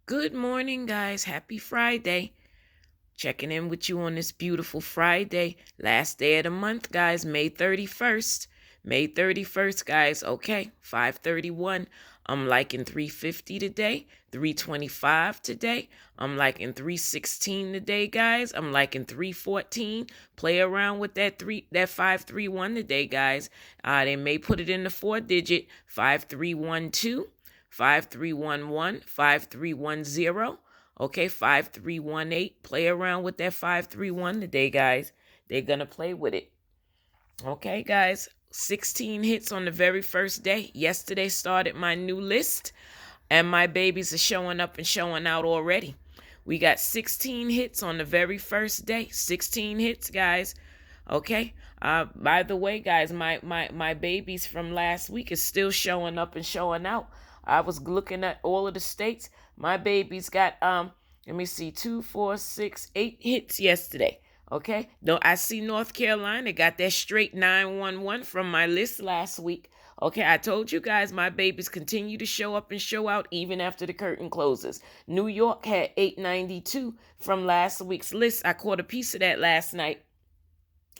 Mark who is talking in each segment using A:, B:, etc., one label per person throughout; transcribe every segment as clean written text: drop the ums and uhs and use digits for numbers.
A: Good morning, guys. Happy Friday. Checking in with you on this beautiful Friday. Last day of the month, guys, May 31st. May 31st, guys. Okay, 5:31. I'm liking 350 today, 325 today. I'm liking 316 today, guys. I'm liking 314. Play around with that 531 today, guys. They may put it in the 4 digit 5312. 5311, 5310. Okay, 5318. Play around with that 531 today, guys. They're going to play with it. Okay, guys. 16 hits on the very first day. Yesterday started my new list, and my babies are showing up and showing out already. We got 16 hits on the very first day. 16 hits, guys. Okay. By the way, guys, my babies from last week is still showing up and showing out. I was looking at all of the states. My babies got let me see, 2, 4, 6, 8 hits yesterday. Okay. No, I see North Carolina got that straight 911 from my list last week. Okay, I told you guys my babies continue to show up and show out even after the curtain closes. New York had 892 from last week's list. I caught a piece of that last night.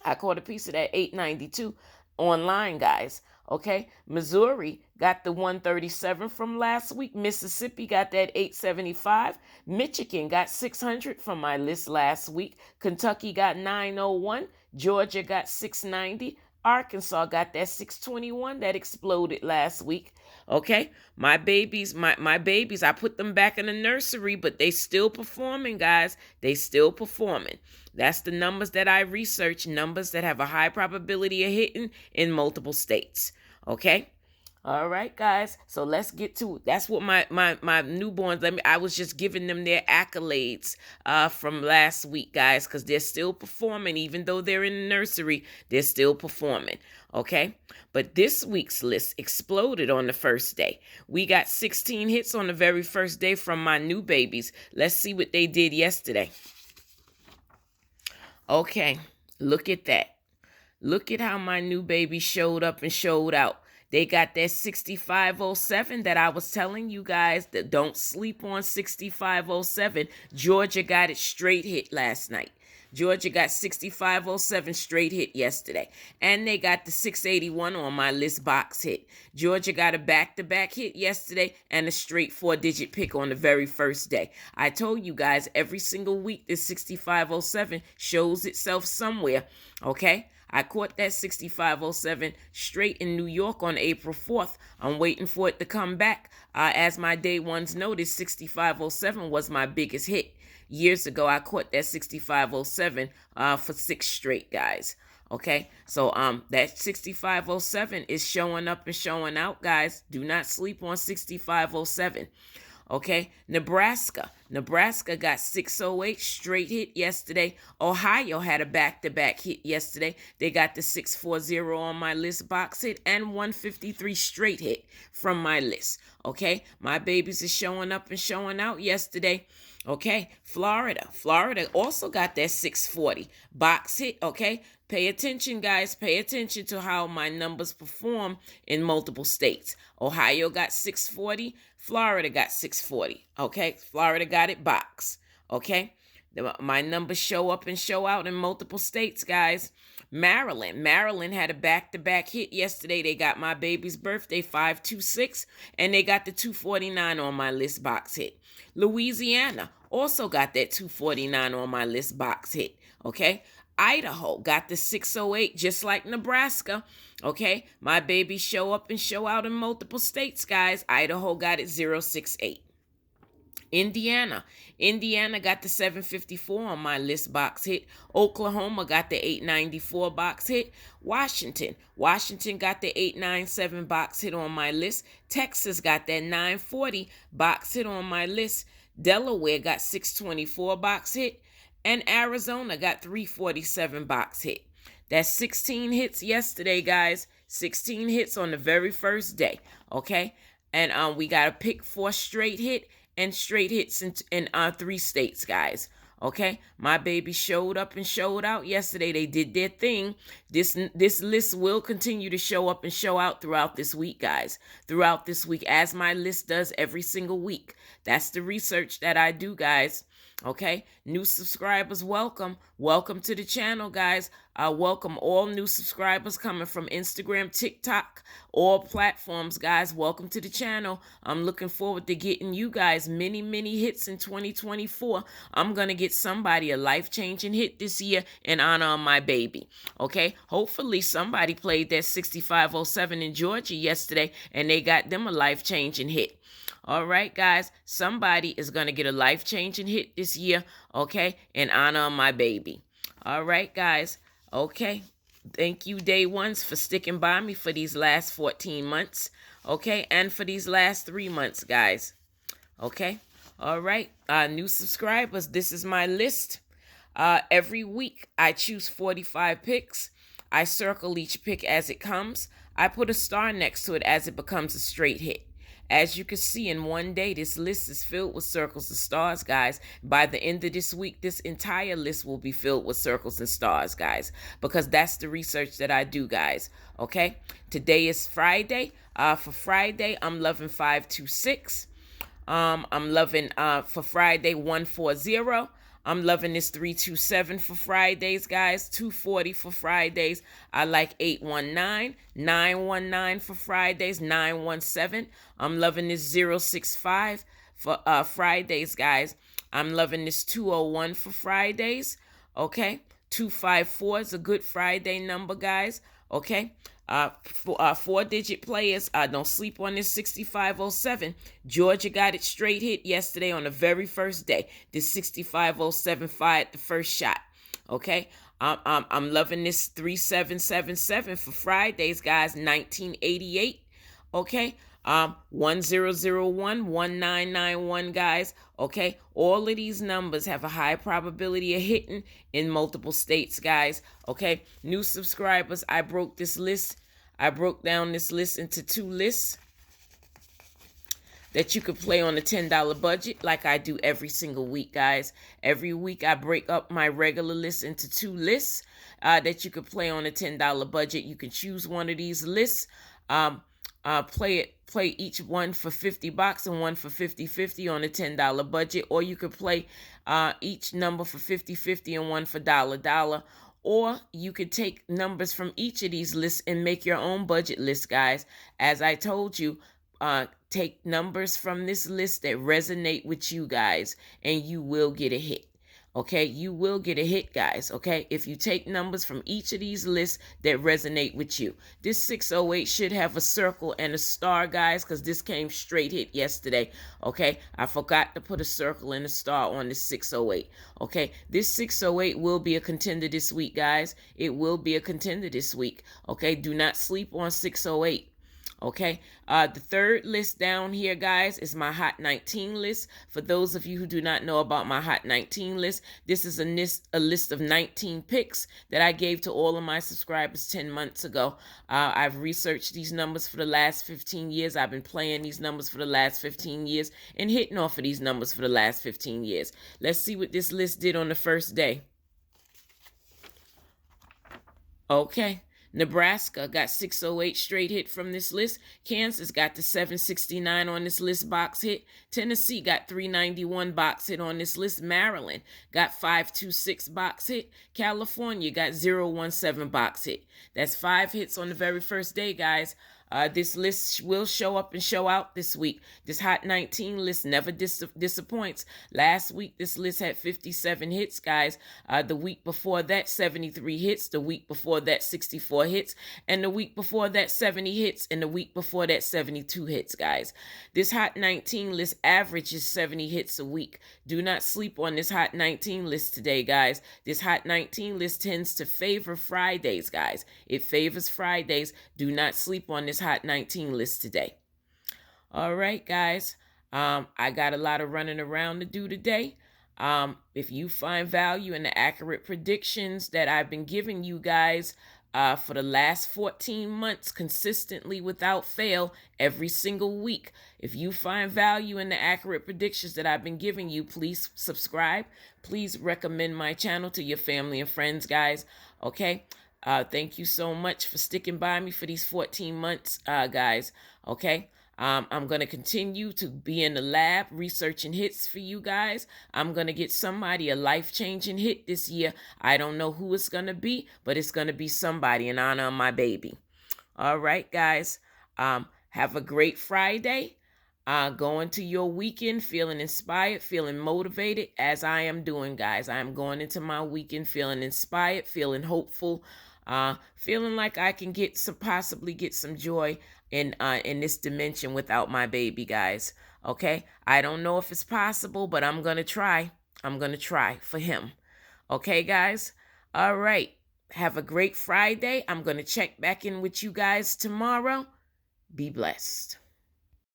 A: I caught a piece of that 892 online, guys. Okay. Missouri got the 137 from last week. Mississippi got that 875. Michigan got 600 from my list last week. Kentucky got 901. Georgia got 690. Arkansas got that 621 that exploded last week. Okay. My babies, I put them back in the nursery, but they still performing, guys. They still performing. That's the numbers that I research, numbers that have a high probability of hitting in multiple states. Okay? All right, guys. So let's get to it. That's what my newborns, I was just giving them their accolades from last week, guys, because they're still performing. Even though they're in the nursery, they're still performing. Okay? But this week's list exploded on the first day. We got 16 hits on the very first day from my new babies. Let's see what they did yesterday. Okay, look at that. Look at how my new baby showed up and showed out. They got that 6507 that I was telling you guys that don't sleep on 6507. Georgia got it straight hit last night. Georgia got 6507 straight hit yesterday. And they got the 681 on my list box hit. Georgia got a back-to-back hit yesterday and a straight 4-digit pick on the very first day. I told you guys every single week this 6507 shows itself somewhere. Okay? I caught that 6507 straight in New York on April 4th. I'm waiting for it to come back. As my day ones noticed, 6507 was my biggest hit. Years ago, I caught that 6507 for 6 straight, guys. Okay, so that 6507 is showing up and showing out, guys. Do not sleep on 6507. Okay, Nebraska got 608 straight hit yesterday. Ohio had a back-to-back hit yesterday. They got the 640 on my list box hit and 153 straight hit from my list. Okay, my babies are showing up and showing out yesterday. Okay, Florida also got that 640 box hit. Okay, pay attention, guys. Pay attention to how my numbers perform in multiple states. Ohio got 640. Florida got 640. Okay, Florida got it box. Okay, my numbers show up and show out in multiple states, guys. Maryland had a back-to-back hit yesterday. They got my baby's birthday, 526, and they got the 249 on my list box hit. Louisiana also got that 249 on my list box hit. Okay, Idaho got the 608 just like Nebraska. Okay, my babies show up and show out in multiple states, guys. Idaho got it 068. Indiana got the 754 on my list box hit. Oklahoma got the 894 box hit. Washington got the 897 box hit on my list. Texas got that 940 box hit on my list. Delaware got 624 box hit. And Arizona got 347 box hit. That's 16 hits yesterday, guys. 16 hits on the very first day. Okay, and we got a pick for straight hit and straight hits in 3 states, guys. Okay, my baby showed up and showed out yesterday. They did their thing. This list will continue to show up and show out throughout this week, guys. Throughout this week, as my list does every single week. That's the research that I do, guys. Okay, new subscribers, welcome. Welcome to the channel, guys. Welcome all new subscribers coming from Instagram, TikTok, all platforms, guys. Welcome to the channel. I'm looking forward to getting you guys many, many hits in 2024. I'm going to get somebody a life-changing hit this year in honor of my baby. Okay, hopefully somebody played that 6507 in Georgia yesterday and they got them a life-changing hit. All right, guys, somebody is going to get a life-changing hit this year, okay, in honor of my baby. All right, guys, okay. Thank you, day ones, for sticking by me for these last 14 months, okay, and for these last 3 months, guys, okay. All right, new subscribers, this is my list. Every week, I choose 45 picks. I circle each pick as it comes. I put a star next to it as it becomes a straight hit. As you can see, in one day, this list is filled with circles and stars, guys. By the end of this week, this entire list will be filled with circles and stars, guys, because that's the research that I do, guys. Okay, today is Friday. For Friday, I'm loving 526. I'm loving for Friday 140. I'm loving this 327 for Fridays, guys. 240 for Fridays. I like 819. 919 for Fridays. 917. I'm loving this 065 for Fridays, guys. I'm loving this 201 for Fridays. Okay. 254 is a good Friday number, guys. Okay. Four-digit players, don't sleep on this 6507. Georgia got it straight hit yesterday on the very first day. This 6507 fired the first shot. Okay, I'm loving this 3777 for Fridays, guys. 1988. Okay. 1001, 1991, guys. Okay, all of these numbers have a high probability of hitting in multiple states, guys. Okay, new subscribers, I broke this list. I broke down this list into 2 lists that you could play on a $10 budget like I do every single week, guys. Every week I break up my regular list into 2 lists that you could play on a $10 budget. You can choose one of these lists. Play each one for $50 and one for $50 on a $10 budget, or you could play each number for $50 and one for $1. Or you could take numbers from each of these lists and make your own budget list, guys. As I told you, take numbers from this list that resonate with you guys, and you will get a hit. Okay, you will get a hit, guys. Okay, if you take numbers from each of these lists that resonate with you. This 608 should have a circle and a star, guys, because this came straight hit yesterday. Okay, I forgot to put a circle and a star on this 608. Okay, this 608 will be a contender this week, guys. It will be a contender this week. Okay, do not sleep on 608. Okay, the third list down here, guys, is my Hot 19 list. For those of you who do not know about my Hot 19 list, this is a list of 19 picks that I gave to all of my subscribers 10 months ago. I've researched these numbers for the last 15 years. I've been playing these numbers for the last 15 years and hitting off of these numbers for the last 15 years. Let's see what this list did on the first day. Okay. Nebraska got 608 straight hit from this list. Kansas got the 769 on this list box hit. Tennessee got 391 box hit on this list. Maryland got 526 box hit. California got 017 box hit. That's 5 hits on the very first day, guys. This list will show up and show out this week. This Hot 19 list never disappoints. Last week, this list had 57 hits, guys. The week before that, 73 hits. The week before that, 64 hits. And the week before that, 70 hits. And the week before that, 72 hits, guys. This Hot 19 list averages 70 hits a week. Do not sleep on this Hot 19 list today, guys. This Hot 19 list tends to favor Fridays, guys. It favors Fridays. Do not sleep on this Hot 19 list today. All right, guys. I got a lot of running around to do today. If you find value in the accurate predictions that I've been giving you guys for the last 14 months consistently without fail every single week. If you find value in the accurate predictions that I've been giving you, please subscribe. Please recommend my channel to your family and friends, guys. Okay? Thank you so much for sticking by me for these 14 months, guys. Okay? I'm going to continue to be in the lab researching hits for you guys. I'm going to get somebody a life-changing hit this year. I don't know who it's going to be, but it's going to be somebody in honor of my baby. All right, guys. Have a great Friday. Go into your weekend feeling inspired, feeling motivated, as I am doing, guys. I am going into my weekend feeling inspired, feeling hopeful, feeling like I can possibly get some joy in this dimension without my baby, guys. Okay? I don't know if it's possible, but I'm going to try. I'm going to try for him. Okay, guys? All right. Have a great Friday. I'm going to check back in with you guys tomorrow. Be blessed.